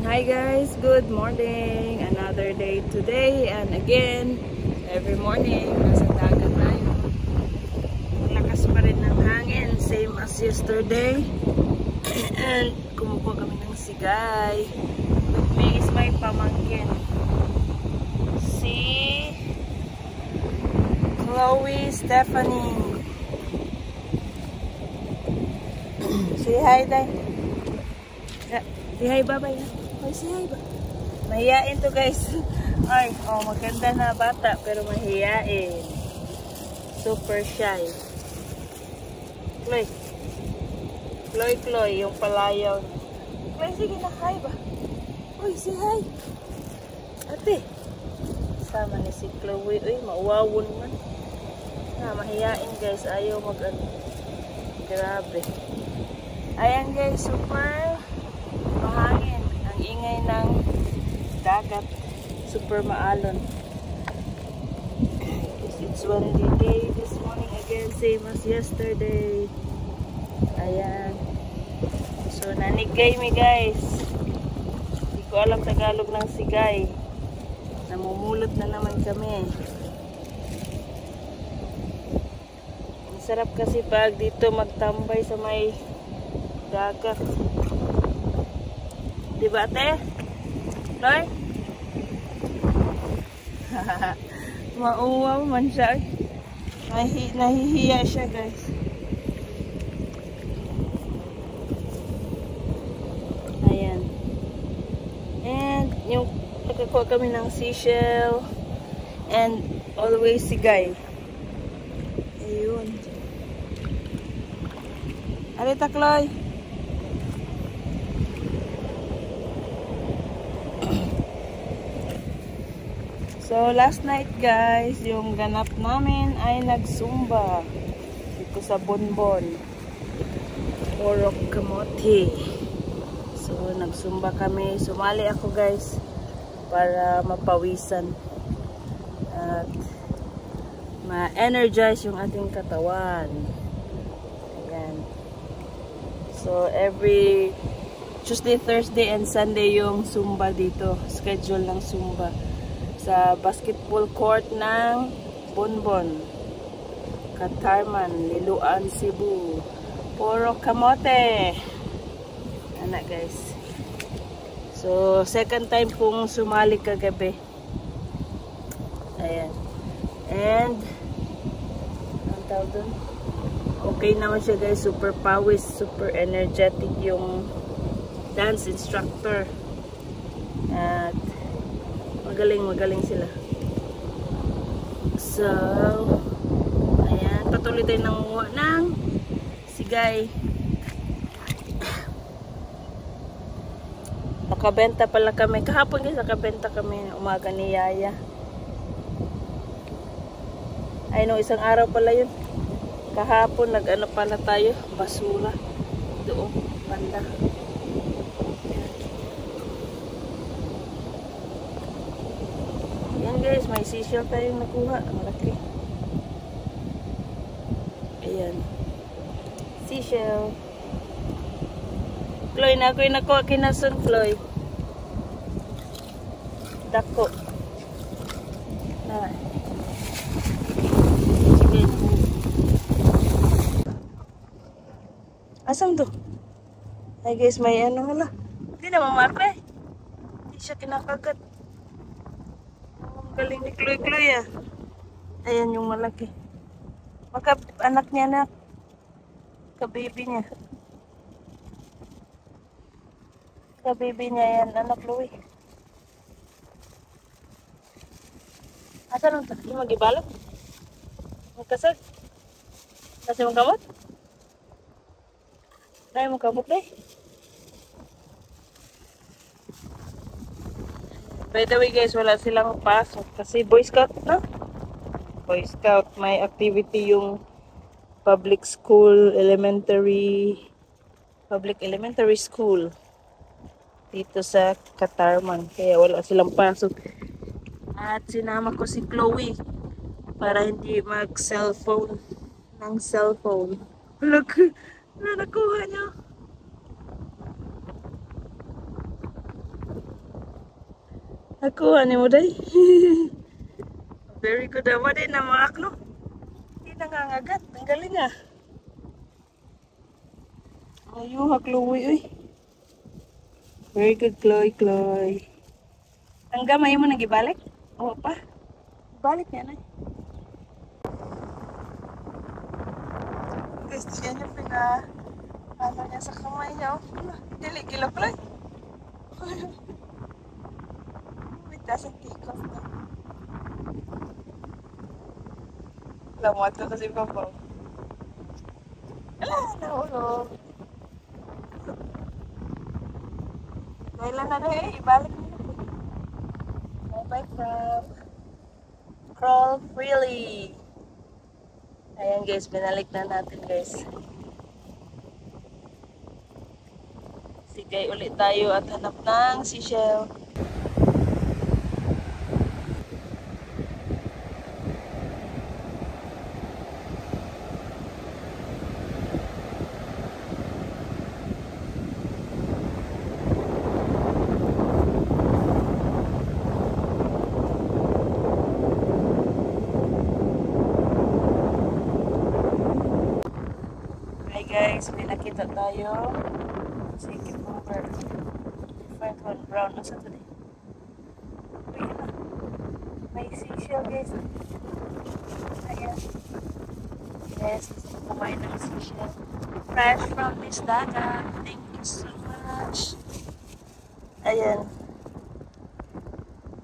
Hi guys, good morning. Another day today and again, every morning nasa dagat tayo. Lakas pa rin ng hangin, same as yesterday. And kumukuha kami ng sigay. With me is my pamangkin. Si Chloe Stephanie. Say hi, Day. Say hi, bye-bye. Ay, say hi ba? Mahiyain to, guys. Ay, oh, maganda na bata, pero mahiyain. Super shy. Chloe. Chloe, yung palayaw. Chloe, sige na, hi ba? Uy, say hi. Ate. Sama ni si Chloe. Uy, mauwawon man. Mahiyain, guys. Ayaw mag-ano. Grabe. Ayan, guys, super mahangin. Ang ingay ng dagat. Super maalon. It's windy day this morning again. Same as yesterday. Ayan. So, nanigay mi, guys. Hindi ko alam Tagalog ng sigay. Namumulot na naman kami. Ang sarap kasi pag dito magtambay sa may dagat. Diba, ate? Loy? Mauwaw man siya. Nahihiya siya, guys. Ayan. And yung nakakuha kami ng seashell and always sigay. Ayun. Alita, Chloe. So, last night, guys, yung ganap namin ay nagsumba dito sa Bonbon. Orok Kamote. So, nagsumba kami. Sumali ako, guys, para mapawisan at ma-energize yung ating katawan. Ayan. So, every Tuesday, Thursday, and Sunday yung Zumba dito. Schedule ng Zumba. Sa basketball court ng Bonbon. Katarman, Liloan, Cebu. Orok Kamote. Anak, guys. So, second time kong sumali kagabi. Ayan. And, ang tawag dun? Okay naman siya, guys. Super pawis, super energetic yung dance instructor. At magaling sila. So, ayan. Patuloy tayo nangunguha ng sigay. Nakabenta pala kami. Kahapon, guys, nakabenta kami. Umaga ni Yaya. Ay, no, isang araw pala yun. Kahapon, nag-ano pala tayo. Basura. Doon, banda. Yan, guys, may seashell tayong nakuha. Malaki. Ayan. Seashell. Chloe, na ako'y nakuha kinasun, Chloe. Dako. Na. Sige. Asam to? Ay, guys, may ano hala. Hindi na mamate. Hindi siya kinakagat. Galing ni Chloe ah. Ayan yung malaki. Maka anak niya na. Ka-baby niya. Ka-baby niya yan. Anak Chloe. Asa nung takli? Mag-ibalot? Magkasag? Kasi magkamot? Dahil magkamot eh. By the way, guys, wala silang pasok kasi Boy Scout, no? Boy Scout, may activity yung public elementary school dito sa Katarman. Kaya wala silang pasok. At sinama ko si Chloe para hindi mag-cellphone ng cellphone. Look, na nakuha niya. Ako, ano mo day? Very good naman din na mga akno. Hindi nangangagat. Ang galing ah. Ayuha, Chloe, uy. Very good, Chloe. Ang gamay mo nagibalik? Oo pa. Balik niya na. Guys, yan yung ano niya sa kamay niya. Dili, kilok lang. It doesn't take off na. Lamot ko kasi papaw. Nahulog. Kailan na rin, ibalik mo. Bye-bye, crab. Crawl freely. Ayan guys, binalik na natin guys. Sige, ulit tayo at hanap ng seashell. Guys, may nakita tayo. Sige po, different one, brown. Nasa ito din? Uy, ano? May seashell guys. Ayan. Yes, kumain ng seashell. Fresh from Miss Daga. Thank you so much. Ayan.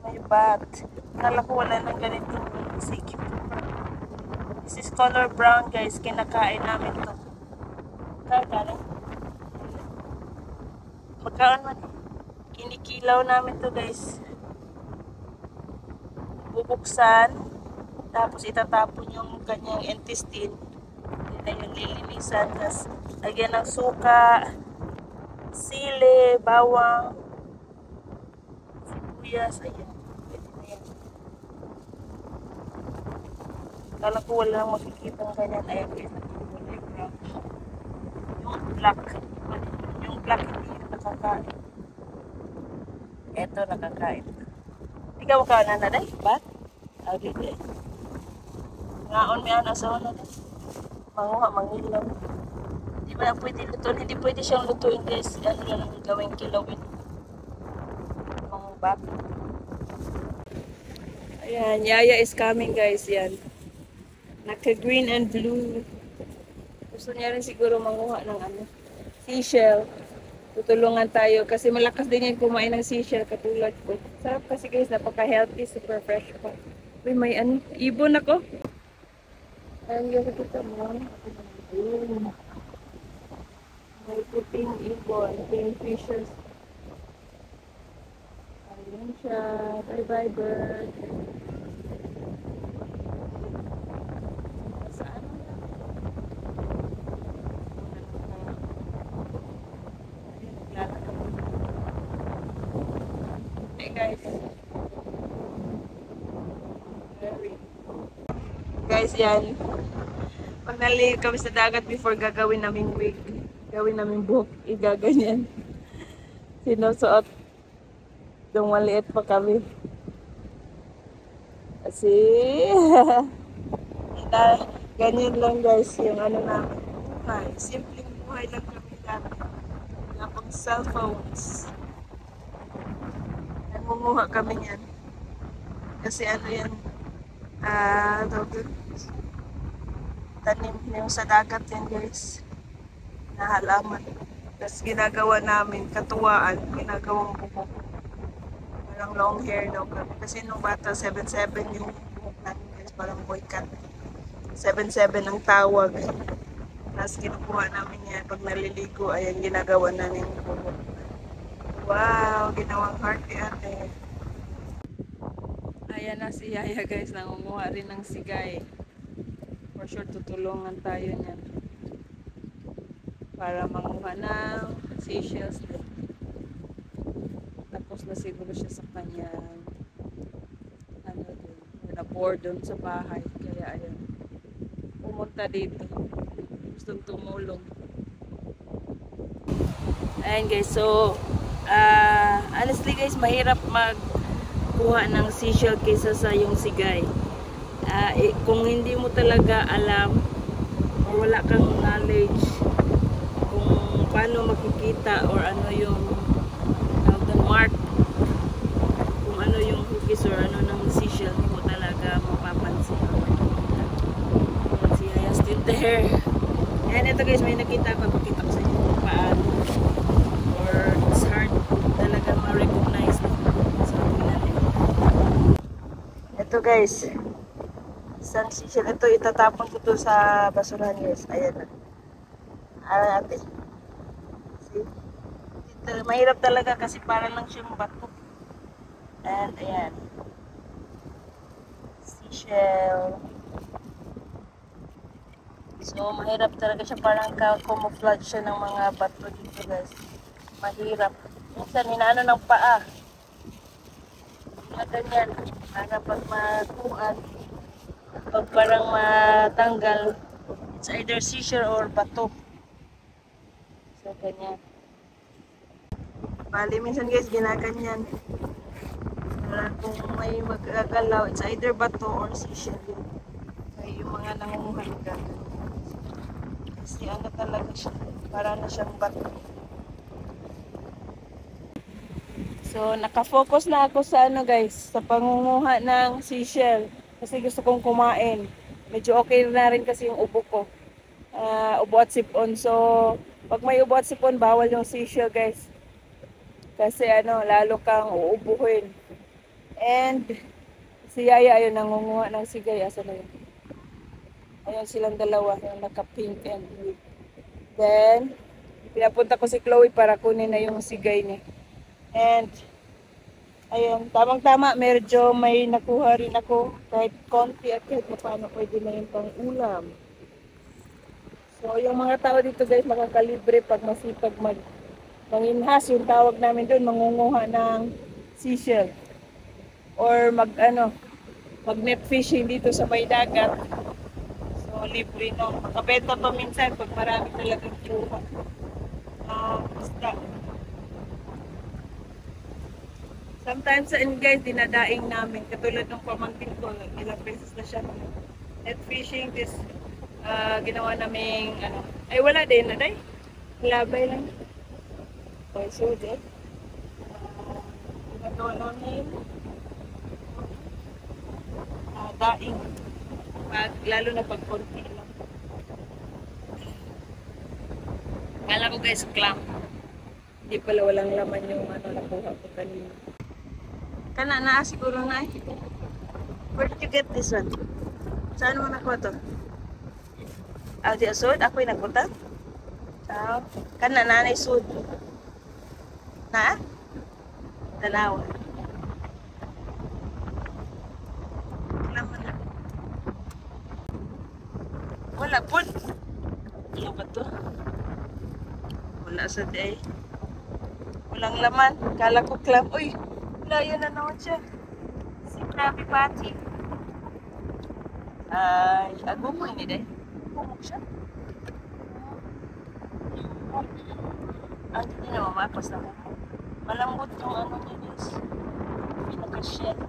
May bat. Kala ko wala nang ganitong sea cucumber. This is color brown guys. Kinakain namin to. Magkaon man. Kinikilaw namin to guys. Bubuksan. Tapos itatapon yung kanyang intestine. Yun na yung lilinisan. Tapos lagyan ng suka, sili, bawang, sibuyas. Ayan. Pwede na yan. Kala ko walang makikita ng ganyan. Ayan guys. Yung black hindi yung nakakain. Eto nakakain. Ikaw makaon na na day? Bat? Okay day. Ngaon may ano sa una day. Manguha, mangilaw. Hindi ba na pwede lutuin? Hindi pwede siyang lutuin guys. Ano lang ang gawing kilawin. Mga bat. Ayan, Yaya is coming guys. Yan. Naka green and blue. Gusto niya rin siguro manguha ng ano, seashell. Tutulungan tayo kasi malakas din yan kumain ng seashell katulad ko. Sarap kasi guys, napaka-healthy, super fresh pa. Uy, may ano, ibon ako. Ayan yung kita mo. May puting ibon, kingfishers. Ayan siya. Bye-bye bird. Guys, yan. Pag nalilig kami sa dagat before gagawin namin wig, gawin namin buhok, igaganyan. Sinusuot. Nung maliit pa kami. Kasi, ganyan lang guys, yung ano namin. Buhay. Simpleng buhay lang kami dati. Wala pang cellphones. Nangunguha kami yan. Kasi ano yan, tanim yung sa dagat yan guys, na halaman. Tapos ginagawa namin, katuwaan, ginagawang buhok. Parang long hair daw kami. Kasi nung bata, 7-7 yung buhok namin guys, parang boy cut. 7-7 ang tawag. Tapos kinukuha namin yan, pag naliligo, ayan ginagawa namin yung buhok. Wow, ginawang heart ni ate. Ayan na si Yaya guys, nangunguha rin ng sigay. For sure tutulungan tayo niyan. Para manguha ng seashells din. Tapos na siguro siya sa kanyang ano din, na-board doon sa bahay. Kaya ayun, pumunta dito. Gustong tumulong. Ayan guys, so honestly guys, mahirap magkuha ng seashell kaysa sa yung sigay. Kung hindi mo talaga alam or wala kang knowledge kung paano makikita or ano yung mark, kung ano yung hugis or ano ng seashell, hindi mo talaga mapapansin. See, I still there. Yan, ito guys, may nakita ko. Pakita ko sa inyo kung paano or it's hard talaga ma-recognize. So, ito guys, isang seashell. Ito, itatapon ko to sa basurahan guys. Ayan na. Ayan natin. See? Ito, mahirap talaga kasi para lang siyang bato. And ayan. Seashell. So, mahirap talaga siya. Parang camouflage siya ng mga bato dito guys. Mahirap. Minsan, hinaano ng paa. Mga ganyan. Para pag matuan, pag parang matanggal, it's either seashell or bato. So, ganyan. Bali, minsan guys, ginaganyan. Para kung may magagalaw, it's either bato or seashell. Kaya yung mga nangunguha ng gaganyan. Kasi ano talaga siya, para na siyang bato. So, nakafocus na ako sa ano guys, sa pangunguha ng seashell. Kasi gusto kong kumain. Medyo okay na rin kasi yung ubo ko. Ubo at sipon. So, pag may ubo at sipon, bawal yung seashell guys. Kasi ano, lalo kang uubuhin. And, si Yaya ayun, nangunguha ng sigay. Asa na yun? Ayun silang dalawa, yung naka-pink and blue. Then, pinapunta ko si Chloe para kunin na yung sigay niya. And, ayun, tamang-tama, medyo may nakuha rin ako. Kahit konti at kahit paano pwede na yung pang-ulam. So, yung mga tao dito guys, makakalibre pag masipag manginhas, yung tawag namin doon, mangunguha ng seashell. Or mag-net fishing dito sa may dagat. So, libre no. Makabenta pa minsan pag marami talagang kuha. Isda. Sometimes, guys, dinadaing namin. Katulad ng pamangkin ko, ilang beses na siya net fishing. This, ginawa naming, ay wala din na day. Labay lang. Okay, so then, ginagawa namin daing. Lalo na pag konti lang. Kala ko guys, clam. Hindi pala walang laman yung nakuha ko kanina. Kana na siguro na eh. Where did you get this one? Saan mo nakuha to? Di asod? Ako'y nagpunta? Ciao. Kana na isod. Na? Dalawa. Laman na. Wala po. Ano ba to? Wala sa day. Walang laman. Kala ko clam. Uy! Layo na naman siya. Si Krabby Patty. Ay, ago po ini day. Pumok siya. Hindi na mamapas na ko. Malambot yung niya guys. Pinaka-shell.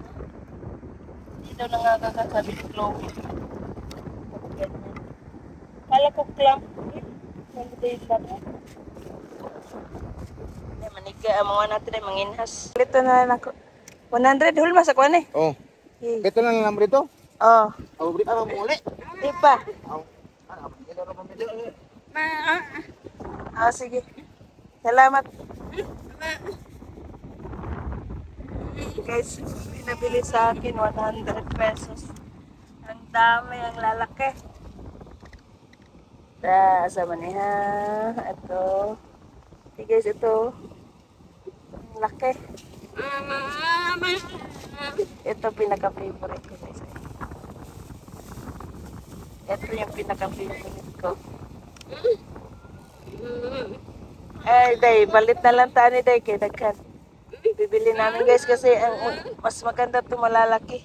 Hindi daw nangagagasabi ni Chloe. Ganyan. Kala ko clam. Nag-date ba na? Maniga, mga natin ay manginhas. Ito na lang ako. 100, hulmas ako ano eh. Oh. Ito na lang naman dito? Oo. Ano mo uli? Di pa. Sige. Salamat. Guys, pinabili sa akin 100 pesos. Ang dami, ang lalaki. Sama niya. Ito. Okay guys, ito. Ang laki. Ito pinaka-favorite ko guys. Ito yung pinaka-favorite ko. Day, balit na lang tayo ni Day kay daghan. Bibili namin guys kasi mas maganda ito malalaki.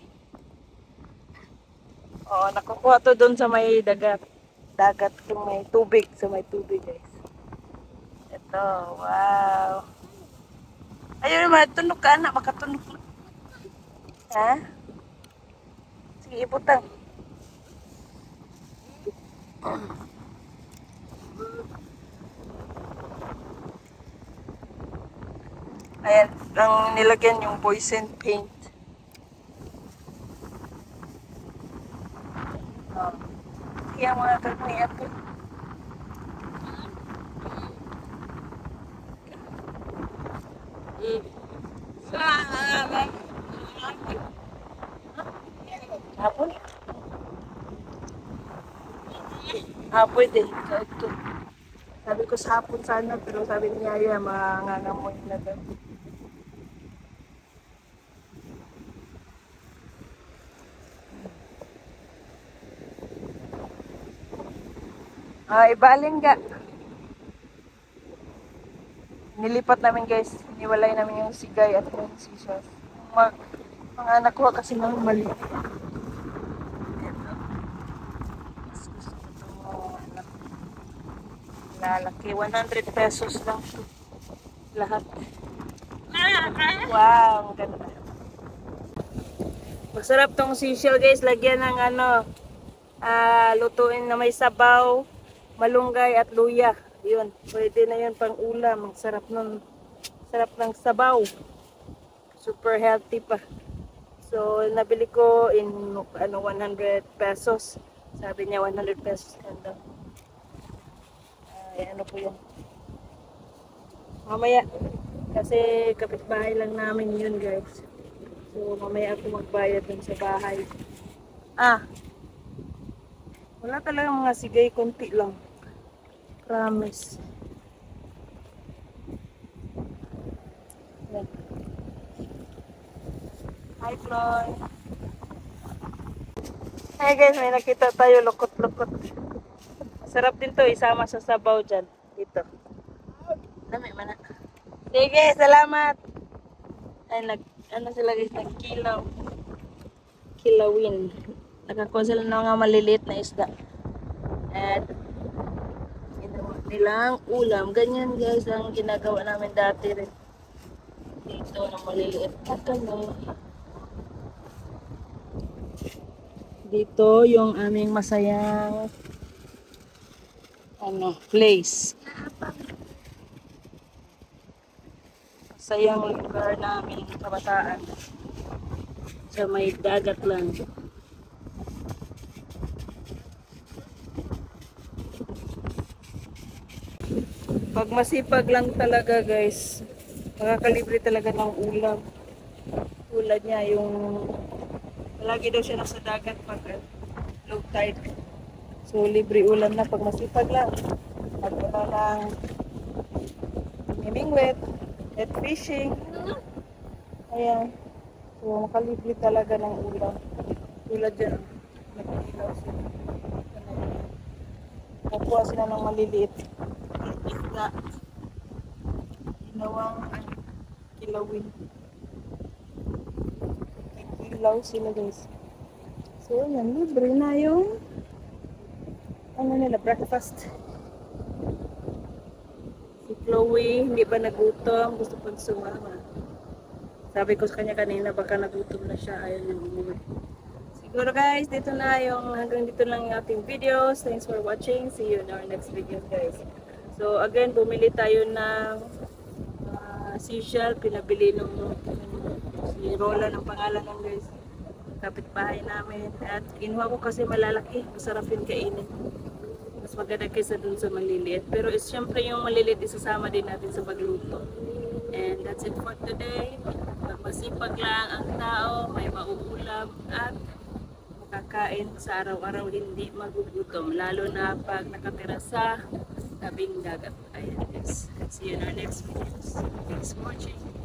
Oo, nakukuha to doon sa may dagat. Dagat kung may tubig, sa may tubig guys. Ito, wow. Ayun naman, tunog ka anak, makatunog. Ha? Sige, iputang. Ayan, ang nilagyan yung poison paint. Oh. Kaya mga kagniat ko. Hapon? Pwede. Ito. Sabi ko sa hapon sana, pero sabi niya yan, mangangamoy na daw. Ibaling ka. Nilipat namin guys. Niwalay namin yung sigay at yung sisas. Mga anak ko kasi nang mali. Lalaki. 100 pesos lang ito. Lahat. Wow. Ganda. Masarap tong sisal guys. Lagyan ng lutuin na may sabaw, malunggay at luya. Yun. Pwede na yun pang ulam. Sarap nun. Sarap ng sabaw. Super healthy pa. So, nabili ko in 100 pesos. Sabi niya 100 pesos lang. Ano po yun. Mamaya, kasi kapitbahay lang namin yun guys. So, mamaya ako magbayad dun sa bahay. Wala talaga mga sigay, konti lang. Promise. Yan. Hi, Floy. Hey guys, may nakita tayo lukot-lukot. Sarap din to, isama sa sabaw dyan. Dito. Dami man na. Sige, salamat. Ay, sila guys, nagkilaw. Kilawin. Nakakuha sila ng mga maliliit na isda. At ginawa nilang ulam. Ganyan guys ang ginagawa namin dati rin. Dito ng maliliit na kami. Dito yung aming masayang place. Masayang lugar namin kabataan. Sa may dagat lang. Pag masipag lang talaga guys, makakalibre talaga ng ulam. Tulad niya yung lagi daw siya nasa dagat pag low tide. So libre ulam na pag masipag lang. Pag ng mimingwet, net fishing. Ayan. So makalibre talaga ng ulam. Tulad dyan. Nagkilaw sila. Nakuha sila ng maliliit. Isda. Ginawang kilawin. Nagkilaw sila guys. So yan, libre na yung breakfast. Si Chloe, hindi ba nagutom? Gusto pang sumama. Sabi ko sa kanya kanina, baka nagutom na siya. Ayaw niya umuwi. Siguro guys, hanggang dito lang yung ating videos. Thanks for watching. See you in our next video guys. So again, bumili tayo ng seashell. Pinabili si Rola ng pangalan ng guys. Kapitbahay namin. At kinuha ko kasi malalaki. Masarap yung kainin. Mas maganda kaysa dun sa maliliit. Pero siyempre yung maliliit isasama din natin sa pagluto. And that's it for today. Masipag lang ang tao, may mauulam at makakain sa araw-araw, hindi magugutom. Lalo na pag nakatira sa tabing dagat. Ayan guys. See you in our next videos. Thanks for watching.